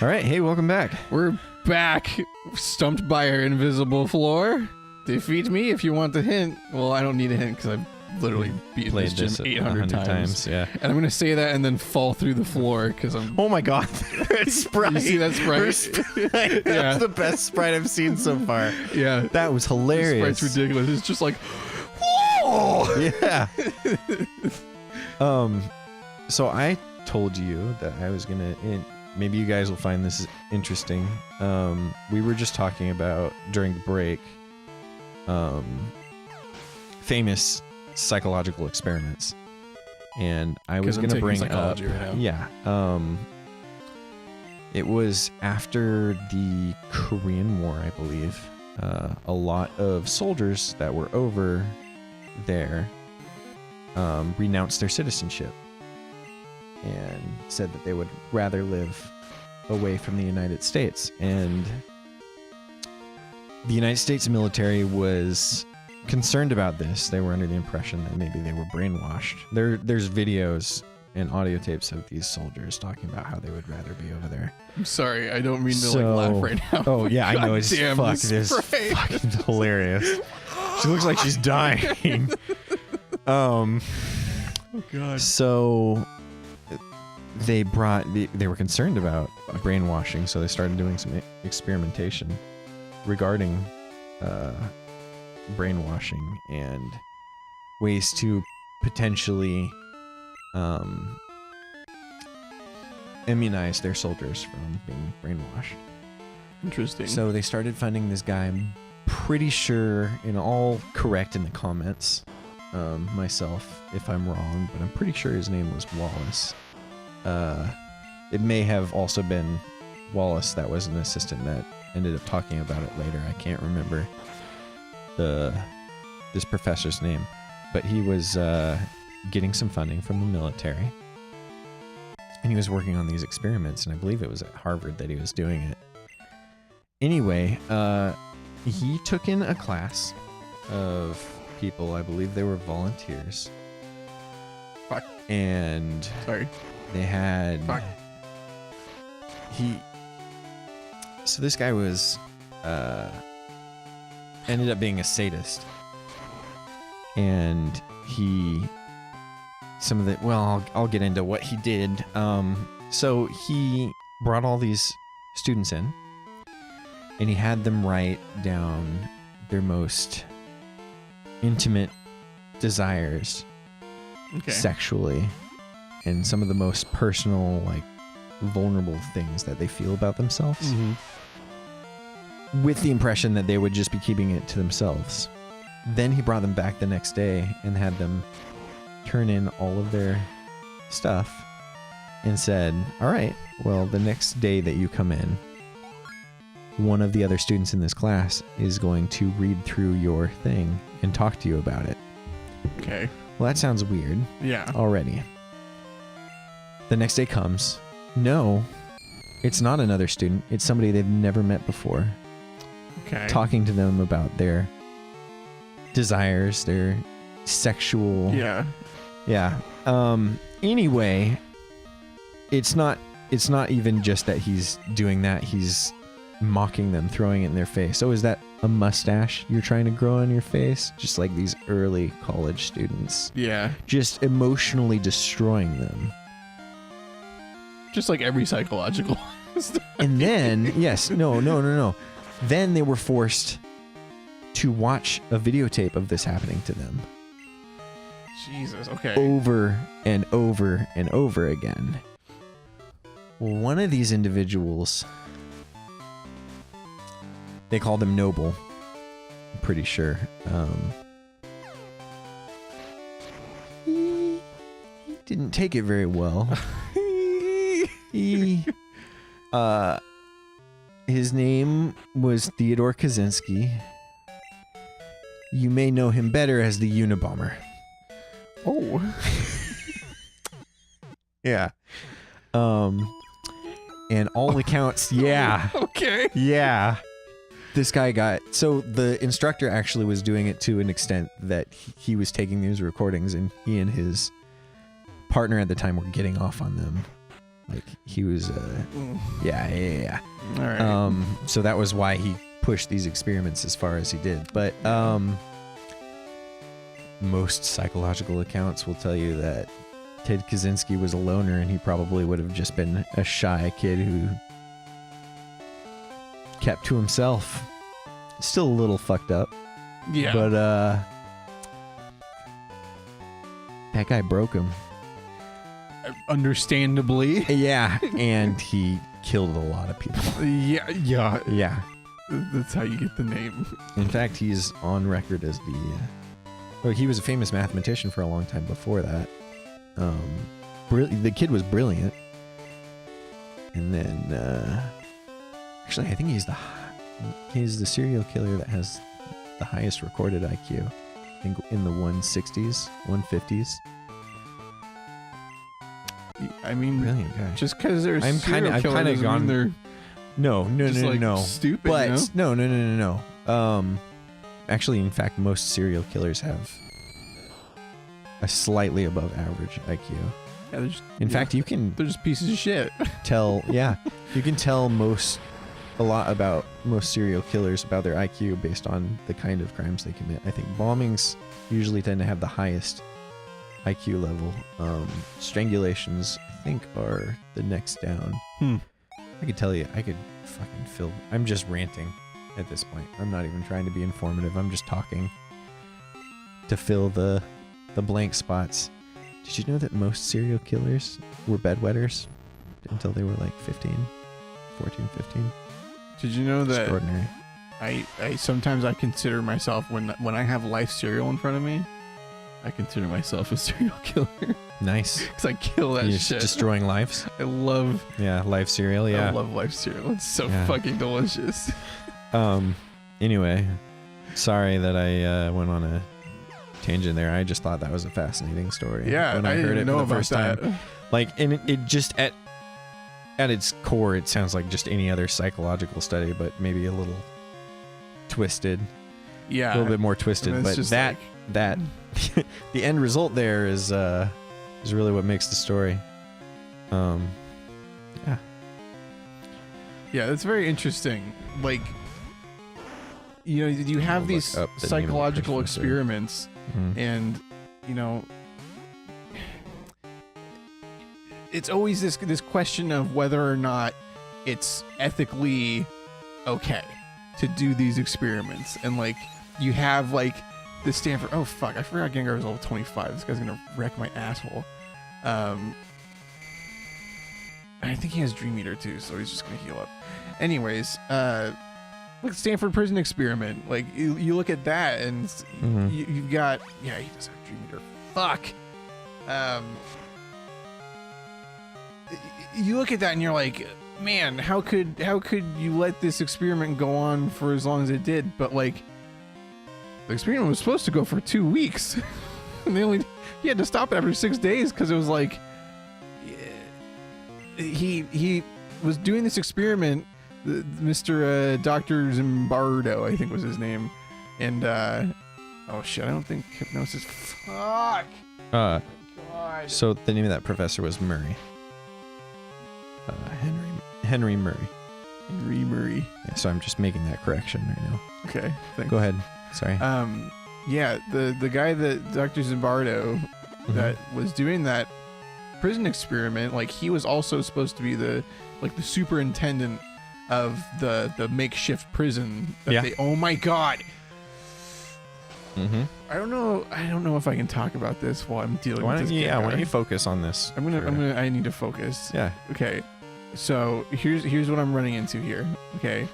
All right, hey, welcome back. We're back, stumped by our invisible floor. Defeat me if you want the hint. Well, I don't need a hint because I've literally beaten Played this gym 800 times. Yeah. And I'm going to say that and then fall through the floor because I'm... Oh my god, it's Sprite. You see that Sprite? That's the best Sprite I've seen so far. Yeah. That was hilarious. Sprite's ridiculous. It's just like... Yeah. So I told you that I was going to... Maybe you guys will find this interesting. We were just talking about, during the break, famous psychological experiments. And I was going to bring up... Right now. Yeah. It was after the Korean War, I believe. A lot of soldiers that were over there renounced their citizenship and said that they would rather live away from the United States. And the United States military was concerned about this. They were under the impression that maybe they were brainwashed. There's videos and audio tapes of these soldiers talking about how they would rather be over there. I'm sorry, I don't mean to laugh right now. Oh yeah, I know. It's fucking hilarious. She looks like she's dying. Oh god. So they were concerned about brainwashing, so they started doing some experimentation regarding brainwashing and ways to potentially immunize their soldiers from being brainwashed. Interesting. So they started finding this guy. I'm pretty sure, and I'll correct in the comments myself if I'm wrong, but I'm pretty sure his name was Wallace. It may have also been Wallace that was an assistant that ended up talking about it later. I can't remember this professor's name, but he was getting some funding from the military, and he was working on these experiments, and I believe it was at Harvard that he was doing it. Anyway, he took in a class of people. I believe they were volunteers. Fuck. And sorry. They had... Fuck. So this guy was... ended up being a sadist. And I'll get into what he did. So he brought all these students in, and he had them write down their most intimate desires sexually, and some of the most personal, like, vulnerable things that they feel about themselves, with the impression that they would just be keeping it to themselves. Then he brought them back the next day and had them turn in all of their stuff and said, all right, well, the next day that you come in, one of the other students in this class is going to read through your thing and talk to you about it. Okay. Well, that sounds weird. Yeah. Already. The next day comes. No, it's not another student. It's somebody they've never met before. Okay. Talking to them about their desires, their sexual... Yeah. Yeah. Anyway, it's not even just that he's doing that. He's mocking them, throwing it in their face. So is that a mustache you're trying to grow on your face? Just like these early college students. Yeah. Just emotionally destroying them. Just like every psychological And then, yes, no. Then they were forced to watch a videotape of this happening to them. Jesus, okay. Over and over and over again. Well, one of these individuals, they called him Noble, I'm pretty sure. He didn't take it very well. His name was Theodore Kaczynski. You may know him better as the Unabomber. Oh. Yeah. And all accounts, yeah. Okay. Yeah. This guy so the instructor actually was doing it to an extent that he was taking these recordings, and he and his partner at the time were getting off on them Like he was, yeah. All right. So that was why he pushed these experiments as far as he did. But most psychological accounts will tell you that Ted Kaczynski was a loner, and he probably would have just been a shy kid who kept to himself. Still a little fucked up. Yeah. But that guy broke him. Understandably. Yeah, and he killed a lot of people. Yeah. Yeah. That's how you get the name. In fact, he's on record as he was a famous mathematician for a long time before that. The kid was brilliant. And then, actually, I think he's the serial killer that has the highest recorded IQ. I think in the 160s, 150s. I mean, Brilliant guy. just because they're I've serial kind killer of doesn't gone. mean they're just, like, No. stupid. But you know? no. Actually, in fact, most serial killers have a slightly above average IQ. Yeah, they're just, In fact, you can they're just pieces of shit. tell. Yeah, you can tell a lot about most serial killers about their IQ based on the kind of crimes they commit. I think bombings usually tend to have the highest IQ level. Strangulations, I think, are the next down. I could tell you, I could fucking fill. I'm just ranting at this point. I'm not even trying to be informative. I'm just talking to fill the blank spots. Did you know that most serial killers were bedwetters until they were like 14, 15? Did you know that Extraordinary. I sometimes I consider myself, when I have Life cereal in front of me, I consider myself a serial killer. Nice. Because I kill that You're shit. just destroying lives. I love Life cereal. Yeah. I love Life cereal. It's so Yeah. fucking delicious. Anyway, sorry that I went on a tangent there. I just thought that was a fascinating story. Yeah, when I heard didn't it know for the about first that. time. Like, and it just at its core, it sounds like just any other psychological study, but maybe a little twisted, Yeah. a little bit more twisted. And it's But just that like- the end result there is really what makes the story. Yeah, that's very interesting. Like, you have I'll these look up the name of the psychological person, sir. experiments, Mhm. and it's always this question of whether or not it's ethically okay to do these experiments. And like, you have like the Stanford. Oh fuck! I forgot Gengar was level 25. This guy's gonna wreck my asshole. I think he has Dream Eater too, so he's just gonna heal up. Anyways, like Stanford prison experiment. Like you look at that, and Mhm. you've got he does have Dream Eater. Fuck. You look at that and you're like, man, how could you let this experiment go on for as long as it did? But like, the experiment was supposed to go for 2 weeks, and he had to stop it after 6 days because it was like he was doing this experiment. Mr. Dr. Zimbardo, I think was his name, and oh shit, I don't think hypnosis. Fuck. Uh, God. so the name of that professor was Murray. Henry Murray. Henry Murray. Yeah, so I'm just making that correction right now. Okay. Thanks. Go ahead. Sorry. Yeah, the guy that Dr. Zimbardo that was doing that prison experiment, like he was also supposed to be the superintendent of the makeshift prison that Yeah. oh my god. Mm-hmm. I don't know if I can talk about this while I'm dealing with this. Why don't guy. you focus on this? I need to focus. Yeah. Okay. So here's what I'm running into here. Okay.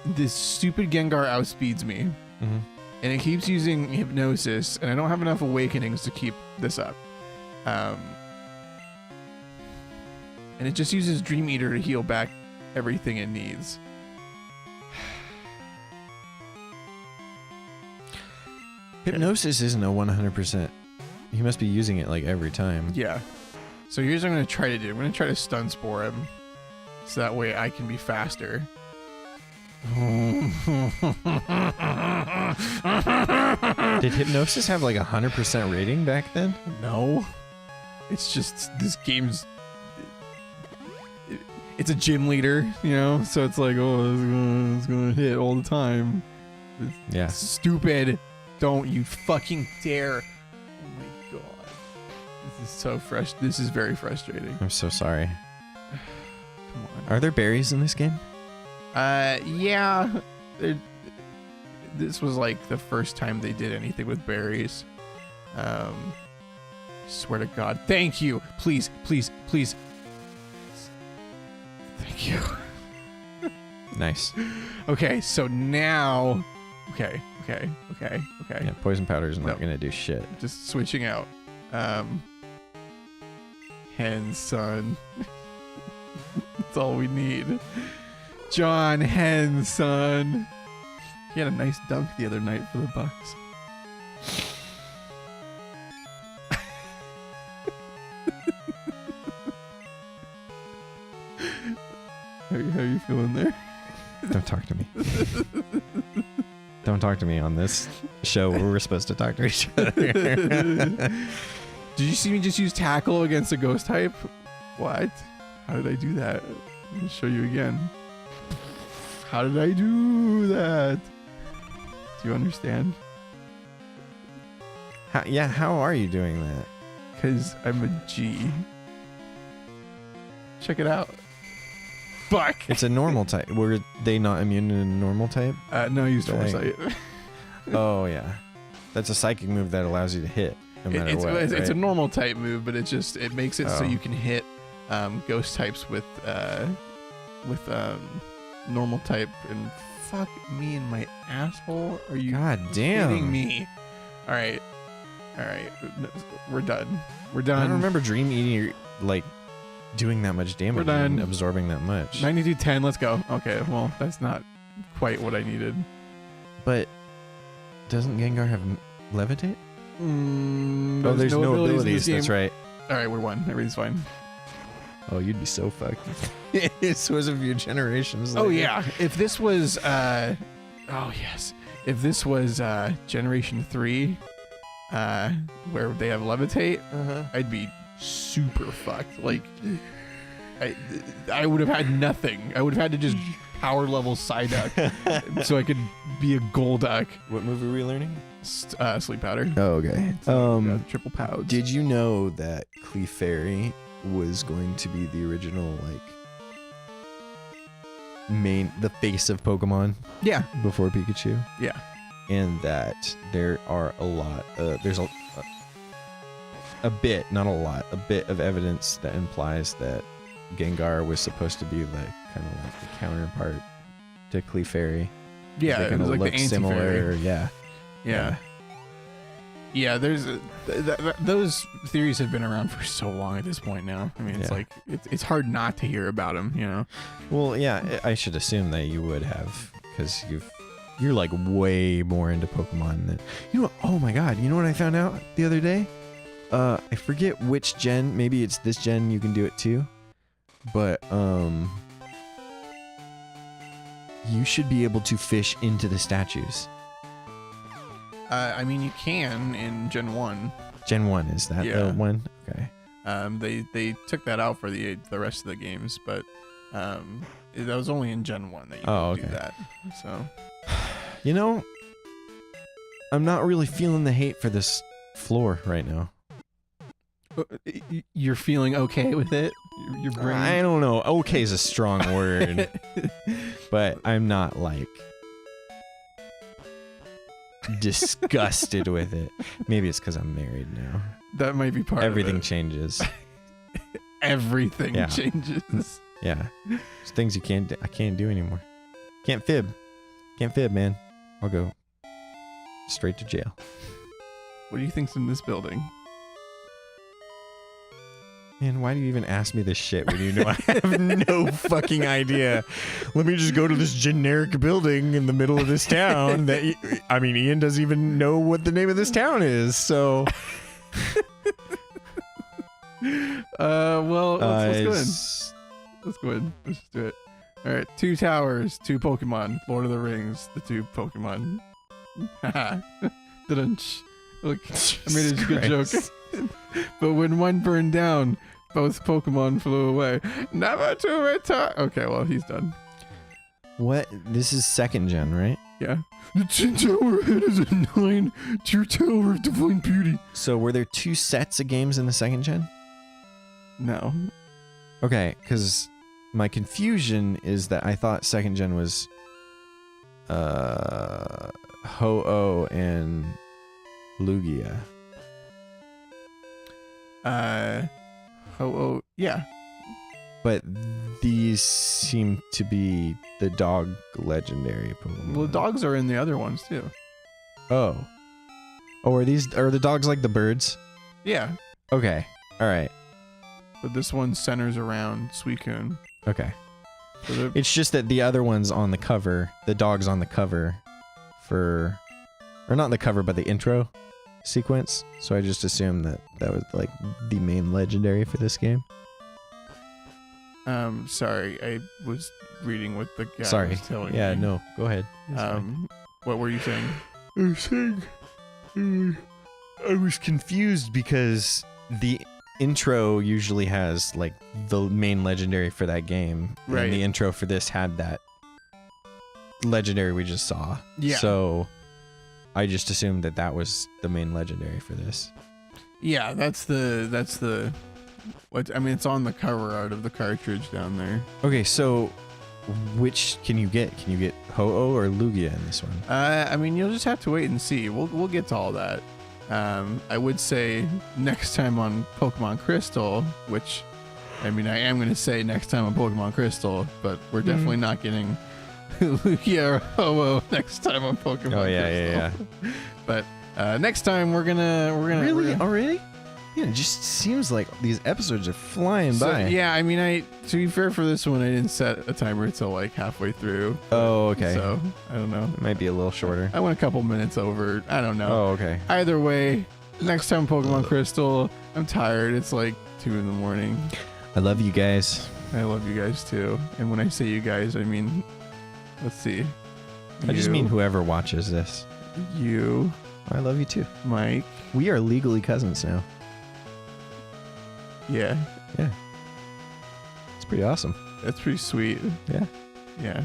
This stupid Gengar outspeeds me. Mm-hmm. And it keeps using hypnosis, and I don't have enough awakenings to keep this up. And it just uses Dream Eater to heal back everything it needs. Hypnosis isn't a 100%. He must be using it like every time. Yeah. So here's what I'm going to try to do. I'm going to try to stun spore him, so that way I can be faster. Did hypnosis have like 100% rating back then? No. It's just this game's it's a gym leader, you know, so it's like, oh, it's gonna hit all the time. It's Yeah. stupid. Don't you fucking dare. Oh my god. This is so fresh. This is very frustrating. I'm so sorry. Come on. Are there berries in this game? Yeah. This was like the first time they did anything with berries. Swear to God. Thank you. Please, please, please. Thank you. Nice. Okay, so now. Okay. Yeah, poison powder is not gonna do shit. Just switching out. Henson. That's all we need. John Henson. He had a nice dunk the other night for the Bucks. How you feeling there? Don't talk to me. Don't talk to me on this show where we're supposed to talk to each other. Did you see me just use tackle against a ghost type? What? How did I do that? Let me show you again. How did I do that? Do you understand? How are you doing that? Because I'm a G. Check it out. Fuck! It's a normal type. Were they not immune to a normal type? No, I used Dang. foresight. Oh, yeah. That's a psychic move that allows you to hit no matter what. It's a right? normal type move, but it makes it so Oh. you can hit ghost types with normal type. And fuck me in my asshole. Are you God damn. kidding me? All right, no, we're done. We're I done. don't remember Dream Eating like doing that much damage. We're done. And absorbing that much. 92-10. Let's go. Okay, well that's not quite what I needed. But doesn't Gengar have levitate? Oh, There's no in abilities. this game. That's right. All right, we're one. Everything's fine. Oh, you'd be so fucked. This was a few generations. Oh later. yeah, if this was oh yes, if this was generation 3 where they have levitate, I'd be super fucked. Like I would have had nothing. I would have had to just power level Psyduck so I could be a Golduck. What move are we learning? Sleep powder. Oh, okay. Triple pouch. Did you know that Clefairy was going to be the original the face of Pokemon Yeah. before Pikachu? Yeah. And that there are there's a bit, not a lot, a bit of evidence that implies that Gengar was supposed to be like kind of like the counterpart to Clefairy. Yeah, They it kind was of like look the anti-fairy. similar. Yeah. Yeah, there's those theories have been around for so long at this point now. I mean, it's Yeah. like it's hard not to hear about them, you know. Well, yeah, I should assume that you would have, because you're like way more into Pokemon than you know. Oh my God, you know what I found out the other day? I forget which gen. Maybe it's this gen. You can do it too, but you should be able to fish into the statues. I mean, you can in Gen 1. Gen 1 is that Yeah. the one? Okay. They took that out for the rest of the games, but that was only in Gen 1 that you could do that. So, You know, I'm not really feeling the hate for this floor right now. you're feeling okay with it? Your brain? I don't know. Okay is a strong word, but I'm not like disgusted with it. Maybe it's because I'm married now. That might be part Everything of it. changes. Everything Yeah. changes. Yeah, there's things I can't do anymore. Can't fib, man. I'll go straight to jail. What do you think's in this building? Man, why do you even ask me this shit when you know I have no fucking idea? Let me just go to this generic building in the middle of this town that, I mean, Ian doesn't even know what the name of this town is, so. Well, let's go in. it's- Let's go ahead. Let's just do it. All right, 2 towers, 2 Pokemon. Lord of the Rings, the 2 Pokemon. Haha. Dun-dun-ch. Look, I made a good joke. Christ. But when one burned down, Both Pokemon flew away. Never to return. Okay, well, he's done. What? This is second gen, right? Yeah. The Tin Tower head is a 9-tier tower of divine beauty. So were there 2 sets of games in the second gen? No. Okay, because my confusion is that I thought second gen was Ho-Oh and Lugia. Oh, yeah. But these seem to be the dog legendary Pokemon. Well, the dogs are in the other ones too. Oh. Oh, are the dogs like the birds? Yeah. Okay. All right. But this one centers around Suicune. Okay. So It's just that the other one's on the cover, the dog's on the cover or not the cover, but the intro sequence. So I just assumed that was like the main legendary for this game. sorry, I was reading what the guy Sorry. was telling Yeah, me. no, go ahead. It's fine. What were you saying? I was saying, I was confused because the intro usually has like the main legendary for that game, Right. and the intro for this had that legendary we just saw. Yeah. So I just assumed that was the main legendary for this. Yeah, that's the. What I mean, it's on the cover art of the cartridge down there. Okay, so which can you get? Can you get Ho-Oh or Lugia in this one? I mean, you'll just have to wait and see. We'll get to all that. I would say next time on Pokemon Crystal, which, I mean, I am going to say next time on Pokemon Crystal, but we're definitely not getting Lugia or Ho-Oh next time on Pokemon Crystal. Oh yeah. But next time we're gonna Really? Already? Yeah, it just seems like these episodes are flying by. Yeah, I mean, to be fair for this one, I didn't set a timer till like halfway through. Oh, okay. So I don't know. It might be a little shorter. I went a couple minutes over. I don't know. Oh, okay. Either way, next time Pokemon Crystal, I'm tired. It's like 2 a.m. I love you guys. I love you guys too. And when I say you guys, I mean, let's see. I just mean whoever watches this. You, I love you too. Mike. We are legally cousins now. Yeah, Yeah. It's pretty awesome. that's pretty sweet. Yeah. Yeah.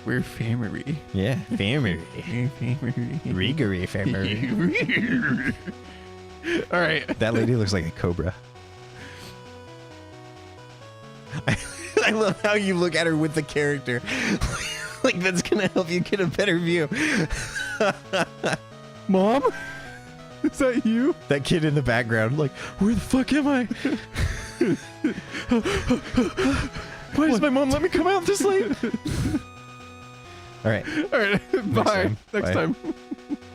We're family. Yeah. Family. We're family. Riggery family. All right. That lady looks like a cobra. I love how you look at her with the character. Like that's gonna help you get a better view. Mom? Is that you? That kid in the background, like, where the fuck am I? Why does my mom let me come out this late? All right. All right. Bye. time. Next Bye. time.